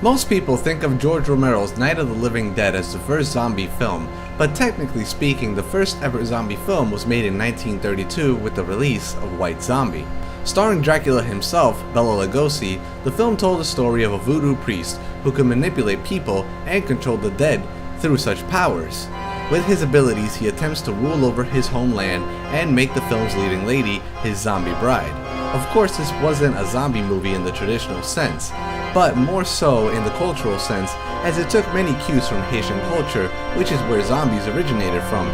Most people think of George Romero's Night of the Living Dead as the first zombie film, but technically speaking, the first ever zombie film was made in 1932 with the release of White Zombie. Starring Dracula himself, Bela Lugosi, the film told the story of a voodoo priest who could manipulate people and control the dead through such powers. With his abilities, he attempts to rule over his homeland and make the film's leading lady his zombie bride. Of course, this wasn't a zombie movie in the traditional sense, but more so in the cultural sense, as it took many cues from Haitian culture, which is where zombies originated from.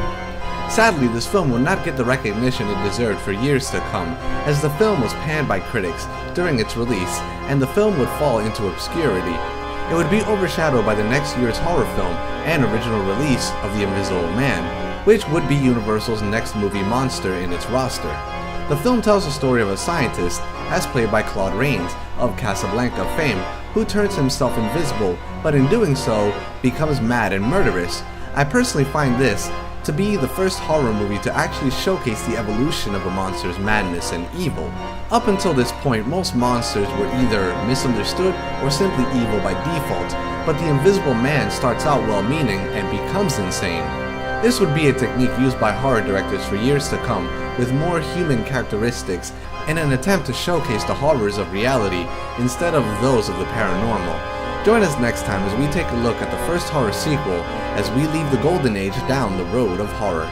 Sadly, this film will not get the recognition it deserved for years to come, as the film was panned by critics during its release, and the film would fall into obscurity. It would be overshadowed by the next year's horror film and original release of The Invisible Man, which would be Universal's next movie monster in its roster. The film tells the story of a scientist, as played by Claude Rains of Casablanca fame, who turns himself invisible, but in doing so, becomes mad and murderous. I personally find this to be the first horror movie to actually showcase the evolution of a monster's madness and evil. Up until this point, most monsters were either misunderstood or simply evil by default, but the Invisible Man starts out well-meaning and becomes insane. This would be a technique used by horror directors for years to come, with more human characteristics in an attempt to showcase the horrors of reality instead of those of the paranormal. Join us next time as we take a look at the first horror sequel as we leave the golden age down the road of horror.